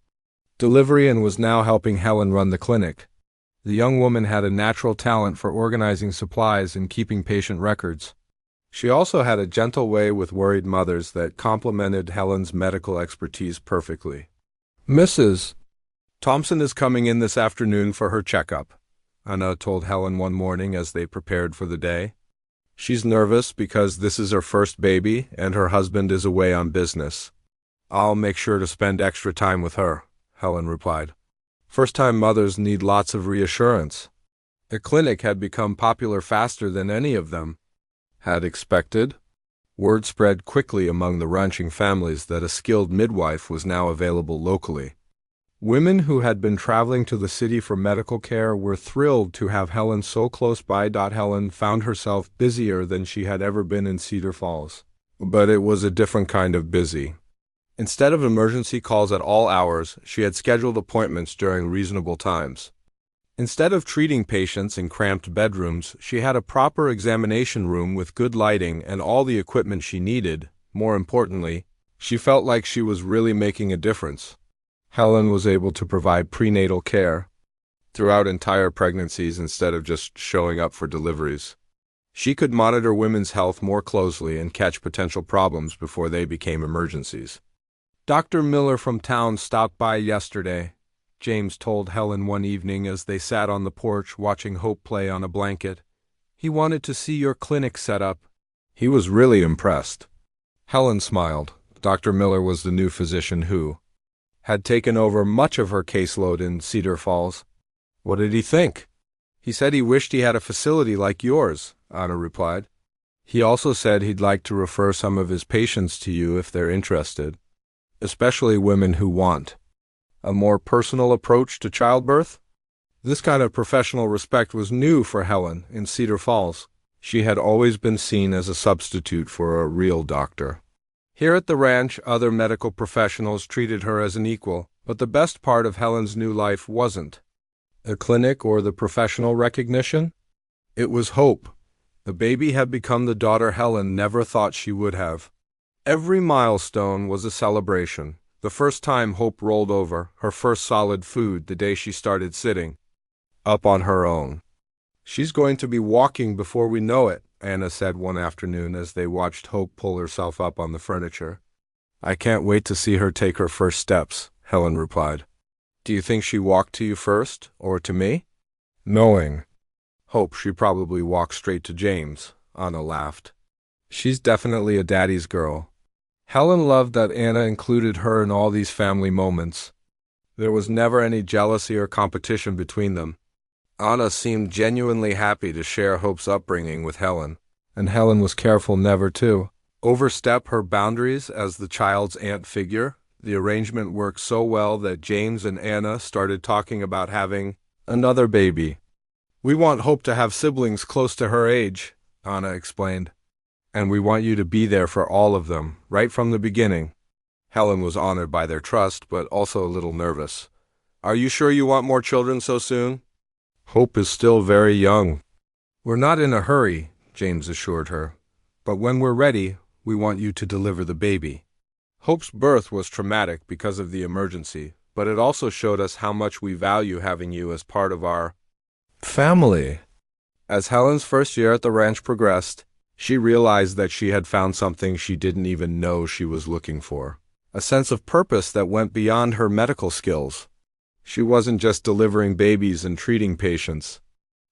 delivery and was now helping Helen run the clinic. The young woman had a natural talent for organizing supplies and keeping patient records. She also had a gentle way with worried mothers that complemented Helen's medical expertise perfectly. "Mrs. Thompson is coming in this afternoon for her checkup," Anna told Helen one morning as they prepared for the day. "She's nervous because this is her first baby and her husband is away on business. I'll make sure to spend extra time with her," Helen replied. First-time mothers need lots of reassurance. The clinic had become popular faster than any of them had expected. Word spread quickly among the ranching families that a skilled midwife was now available locally. Women who had been traveling to the city for medical care were thrilled to have Helen so close by. Helen found herself busier than she had ever been in Cedar Falls. But it was a different kind of busy. Instead of emergency calls at all hours, she had scheduled appointments during reasonable times. Instead of treating patients in cramped bedrooms, she had a proper examination room with good lighting and all the equipment she needed. More importantly, she felt like she was really making a difference. Helen was able to provide prenatal care throughout entire pregnancies instead of just showing up for deliveries. She could monitor women's health more closely and catch potential problems before they became emergencies. Dr. Miller from town stopped by yesterday, James told Helen one evening as they sat on the porch watching Hope play on a blanket. He wanted to see your clinic set up. He was really impressed. Helen smiled. Dr. Miller was the new physician who had taken over much of her caseload in Cedar Falls. What did he think? He said he wished he had a facility like yours, Anna replied. He also said he'd like to refer some of his patients to you if they're interested, especially women who want a more personal approach to childbirth. This kind of professional respect was new for Helen in Cedar Falls. She had always been seen as a substitute for a real doctor. Here at the ranch, other medical professionals treated her as an equal, but the best part of Helen's new life wasn't the clinic or the professional recognition. It was Hope. The baby had become the daughter Helen never thought she would have. Every milestone was a celebration. The first time Hope rolled over, her first solid food, the day she started sitting up on her own. She's going to be walking before we know it, Anna said one afternoon as they watched Hope pull herself up on the furniture. I can't wait to see her take her first steps, Helen replied. Do you think she walked to you first, or to me? Knowing Hope, she probably walked straight to James, Anna laughed. She's definitely a daddy's girl. Helen loved that Anna included her in all these family moments. There was never any jealousy or competition between them. Anna seemed genuinely happy to share Hope's upbringing with Helen, and Helen was careful never to overstep her boundaries as the child's aunt figure. The arrangement worked so well that James and Anna started talking about having another baby. We want Hope to have siblings close to her age, Anna explained. And we want you to be there for all of them, right from the beginning. Helen was honored by their trust, but also a little nervous. Are you sure you want more children so soon? Hope is still very young. We're not in a hurry, James assured her. But when we're ready, we want you to deliver the baby. Hope's birth was traumatic because of the emergency, but it also showed us how much we value having you as part of our family. As Helen's first year at the ranch progressed, she realized that she had found something she didn't even know she was looking for. A sense of purpose that went beyond her medical skills. She wasn't just delivering babies and treating patients.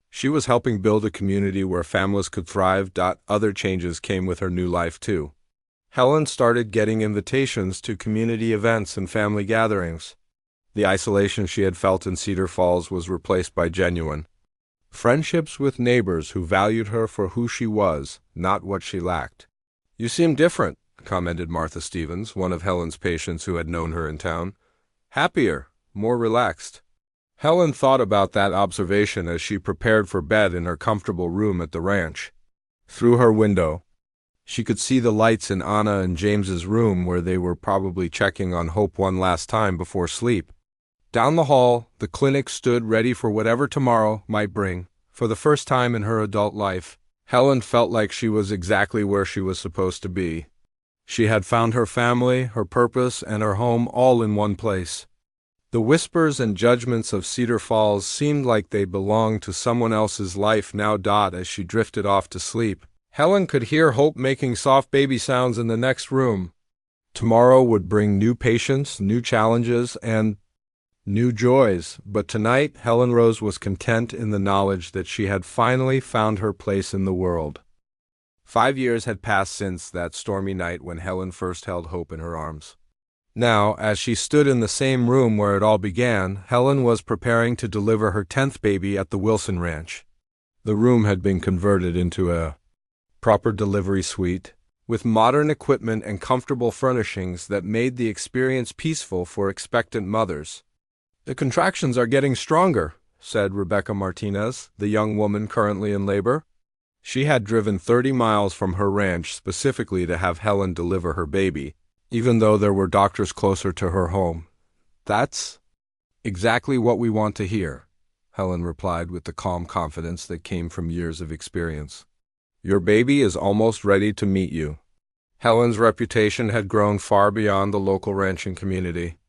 She was helping build a community where families could thrive. Other changes came with her new life, too. Helen started getting invitations to community events and family gatherings. The isolation she had felt in Cedar Falls was replaced by genuine friendships with neighbors who valued her for who she was, not what she lacked. You seem different, commented Martha Stevens, one of Helen's patients who had known her in town. Happier, more relaxed. Helen thought about that observation as she prepared for bed in her comfortable room at the ranch. Through her window, she could see the lights in Anna and James's room where they were probably checking on Hope one last time before sleep. Down the hall, the clinic stood ready for whatever tomorrow might bring. For the first time in her adult life, Helen felt like she was exactly where she was supposed to be. She had found her family, her purpose, and her home all in one place. The whispers and judgments of Cedar Falls seemed like they belonged to someone else's life now. As she drifted off to sleep, Helen could hear Hope making soft baby sounds in the next room. Tomorrow would bring new patients, new challenges, and new joys, but tonight Helen Rose was content in the knowledge that she had finally found her place in the world. 5 years had passed since that stormy night when Helen first held Hope in her arms. Now, as she stood in the same room where it all began, Helen was preparing to deliver her 10th baby at the Wilson Ranch. The room had been converted into a proper delivery suite, with modern equipment and comfortable furnishings that made the experience peaceful for expectant mothers. "The contractions are getting stronger," said Rebecca Martinez, the young woman currently in labor. She had driven 30 miles from her ranch specifically to have Helen deliver her baby, even though there were doctors closer to her home. "That's exactly what we want to hear," Helen replied with the calm confidence that came from years of experience. "Your baby is almost ready to meet you." Helen's reputation had grown far beyond the local ranching community.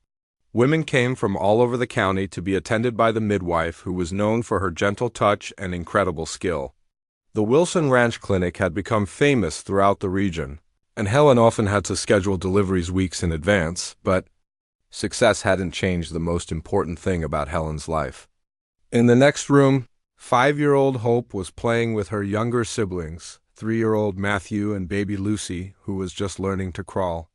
Women came from all over the county to be attended by the midwife, who was known for her gentle touch and incredible skill. The Wilson Ranch Clinic had become famous throughout the region, and Helen often had to schedule deliveries weeks in advance, but success hadn't changed the most important thing about Helen's life. In the next room, 5-year-old Hope was playing with her younger siblings, 3-year-old Matthew and baby Lucy, who was just learning to crawl.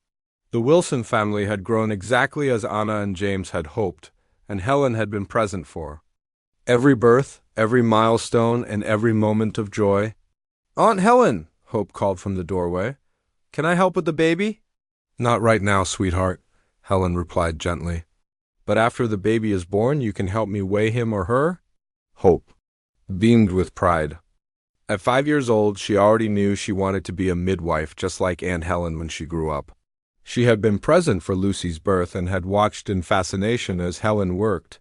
The Wilson family had grown exactly as Anna and James had hoped, and Helen had been present for every birth, every milestone, and every moment of joy. "Aunt Helen," Hope called from the doorway. "Can I help with the baby?" "Not right now, sweetheart," Helen replied gently. "But after the baby is born, you can help me weigh him or her?" Hope beamed with pride. At 5 years old, she already knew she wanted to be a midwife, just like Aunt Helen when she grew up. She had been present for Lucy's birth and had watched in fascination as Helen worked.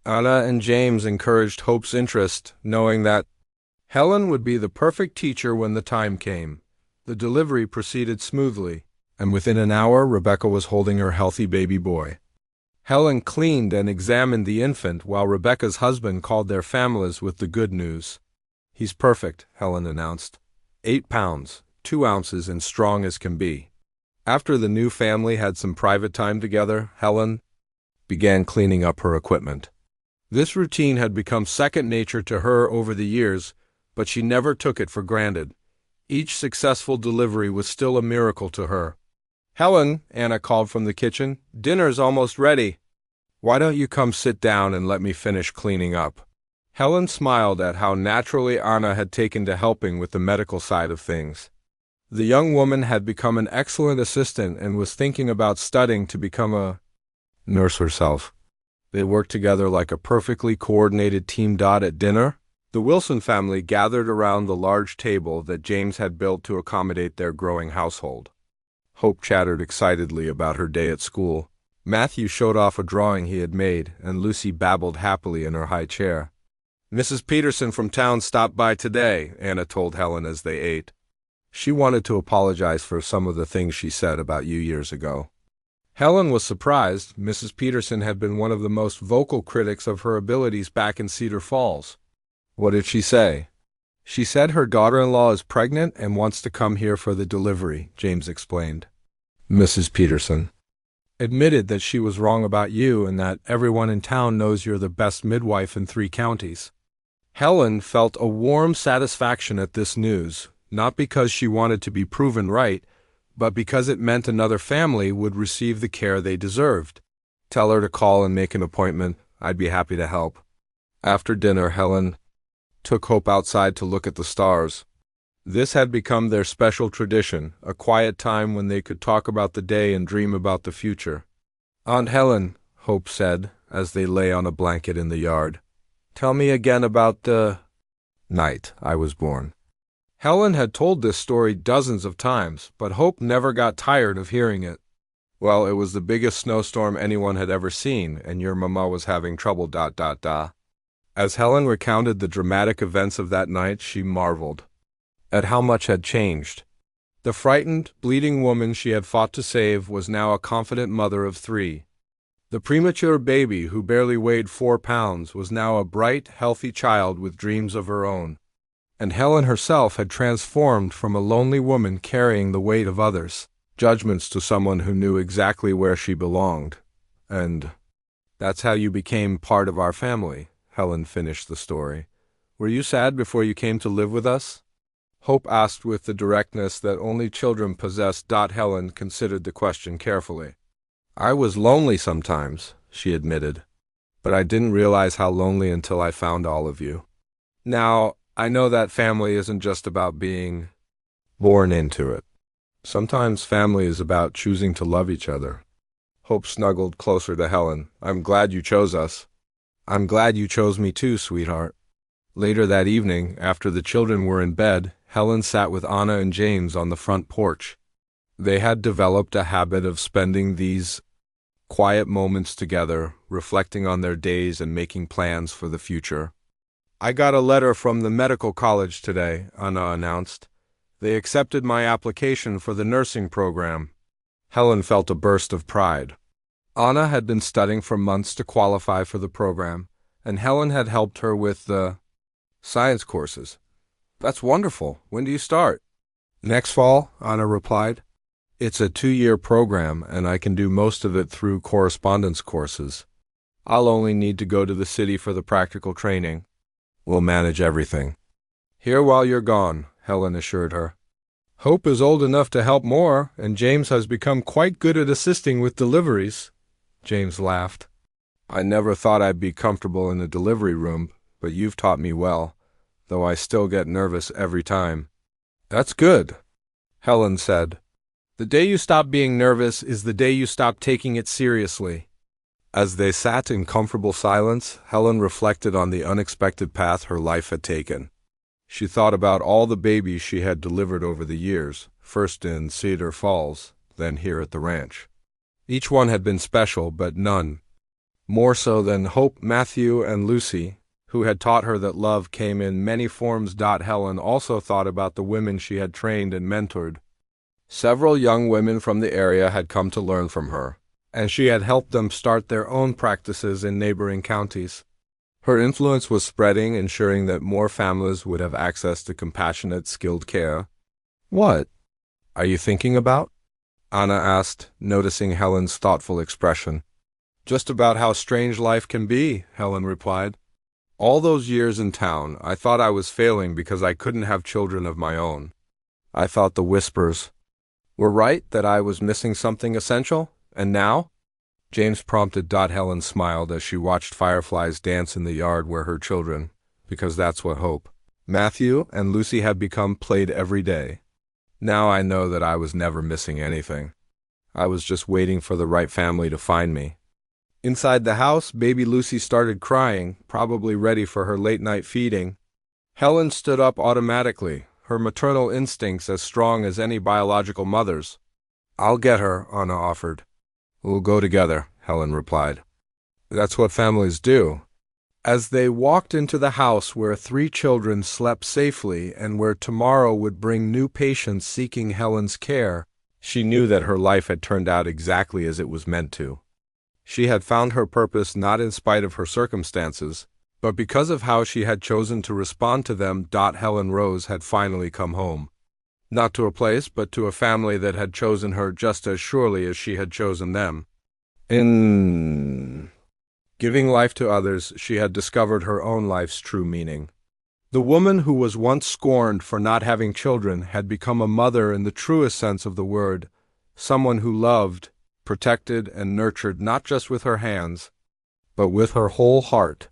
Anna and James encouraged Hope's interest, knowing that Helen would be the perfect teacher when the time came. The delivery proceeded smoothly, and within an hour Rebecca was holding her healthy baby boy. Helen cleaned and examined the infant while Rebecca's husband called their families with the good news. "He's perfect," Helen announced. 8 pounds, 2 ounces, and strong as can be. After the new family had some private time together, Helen began cleaning up her equipment. This routine had become second nature to her over the years, but she never took it for granted. Each successful delivery was still a miracle to her. "Helen," Anna called from the kitchen, "dinner's almost ready. Why don't you come sit down and let me finish cleaning up?" Helen smiled at how naturally Anna had taken to helping with the medical side of things. The young woman had become an excellent assistant and was thinking about studying to become a nurse herself. They worked together like a perfectly coordinated team. At dinner, the Wilson family gathered around the large table that James had built to accommodate their growing household. Hope chattered excitedly about her day at school. Matthew showed off a drawing he had made, and Lucy babbled happily in her high chair. "Mrs. Peterson from town stopped by today," Anna told Helen as they ate. She wanted to apologize for some of the things she said about you years ago. Helen was surprised. Mrs. Peterson had been one of the most vocal critics of her abilities back in Cedar Falls. "What did she say?" "She said her daughter-in-law is pregnant and wants to come here for the delivery," James explained. Mrs. Peterson admitted that she was wrong about you and that everyone in town knows you're the best midwife in 3 counties. Helen felt a warm satisfaction at this news, not because she wanted to be proven right, but because it meant another family would receive the care they deserved. "Tell her to call and make an appointment. I'd be happy to help." After dinner, Helen took Hope outside to look at the stars. This had become their special tradition, a quiet time when they could talk about the day and dream about the future. "Aunt Helen," Hope said, as they lay on a blanket in the yard, "tell me again about the night I was born." Helen had told this story dozens of times, but Hope never got tired of hearing it. "Well, it was the biggest snowstorm anyone had ever seen, and your mama was having trouble. As Helen recounted the dramatic events of that night, she marveled at how much had changed. The frightened, bleeding woman she had fought to save was now a confident mother of 3. The premature baby, who barely weighed 4 pounds, was now a bright, healthy child with dreams of her own. And Helen herself had transformed from a lonely woman carrying the weight of others' judgments to someone who knew exactly where she belonged. "And that's how you became part of our family," Helen finished the story. "Were you sad before you came to live with us?" Hope asked with the directness that only children possess. Helen considered the question carefully. I was lonely sometimes, she admitted, but I didn't realize how lonely until I found all of you. Now, I know that family isn't just about being born into it. Sometimes family is about choosing to love each other. Hope snuggled closer to Helen. I'm glad you chose us. I'm glad you chose me too, sweetheart. Later that evening, after the children were in bed, Helen sat with Anna and James on the front porch. They had developed a habit of spending these quiet moments together, reflecting on their days and making plans for the future. I got a letter from the medical college today, Anna announced. They accepted my application for the nursing program. Helen felt a burst of pride. Anna had been studying for months to qualify for the program, and Helen had helped her with the science courses. That's wonderful. When do you start? Next fall, Anna replied. It's a 2-year program, and I can do most of it through correspondence courses. I'll only need to go to the city for the practical training. We'll manage everything. Here while you're gone, Helen assured her. Hope is old enough to help more, and James has become quite good at assisting with deliveries. James laughed. I never thought I'd be comfortable in a delivery room, but you've taught me well, though I still get nervous every time. That's good, Helen said. The day you stop being nervous is the day you stop taking it seriously. As they sat in comfortable silence, Helen reflected on the unexpected path her life had taken. She thought about all the babies she had delivered over the years, first in Cedar Falls, then here at the ranch. Each one had been special, but none more so than Hope, Matthew, and Lucy, who had taught her that love came in many forms. Helen also thought about the women she had trained and mentored. Several young women from the area had come to learn from her, and she had helped them start their own practices in neighboring counties. Her influence was spreading, ensuring that more families would have access to compassionate, skilled care. What are you thinking about? Anna asked, noticing Helen's thoughtful expression. Just about how strange life can be, Helen replied. All those years in town, I thought I was failing because I couldn't have children of my own. I thought the whispers were right, that I was missing something essential, and now? James prompted. Helen smiled as she watched fireflies dance in the yard where her children, because that's what Hope, Matthew, and Lucy had become, played every day. Now I know that I was never missing anything. I was just waiting for the right family to find me. Inside the house, baby Lucy started crying, probably ready for her late-night feeding. Helen stood up automatically, her maternal instincts as strong as any biological mother's. I'll get her, Anna offered. We'll go together, Helen replied. That's what families do. As they walked into the house where 3 children slept safely and where tomorrow would bring new patients seeking Helen's care, she knew that her life had turned out exactly as it was meant to. She had found her purpose not in spite of her circumstances, but because of how she had chosen to respond to them. Helen Rose had finally come home. Not to a place, but to a family that had chosen her just as surely as she had chosen them. In giving life to others, she had discovered her own life's true meaning. The woman who was once scorned for not having children had become a mother in the truest sense of the word, someone who loved, protected, and nurtured not just with her hands, but with her whole heart.